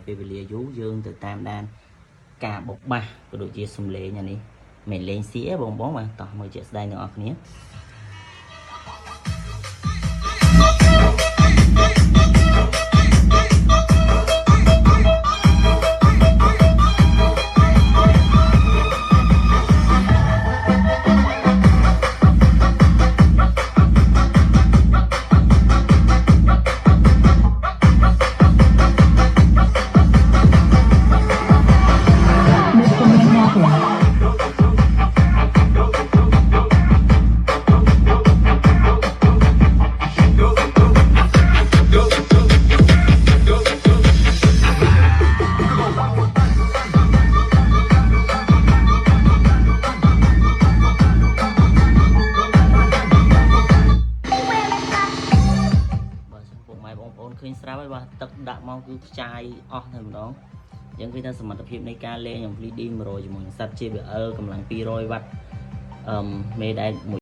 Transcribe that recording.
ពេលវេលាយូរយើងទៅតាមដានការបបបាសក៏ដូចជាសំឡេងអានេះមិនលេងសៀបងបាទតោះមើលជាក់ស្ដែងទាំងអស់គ្នា ឃើញស្រាប់ហើយបាទទឹកដាក់មកគឺខ្ចាយអស់តែម្ដងអញ្ចឹងគឺថាសមត្ថភាពនៃការលេងអំភ្លីឌី100ជាមួយនឹង SAT JBL កម្លាំង200 វ៉ាត់មេដែល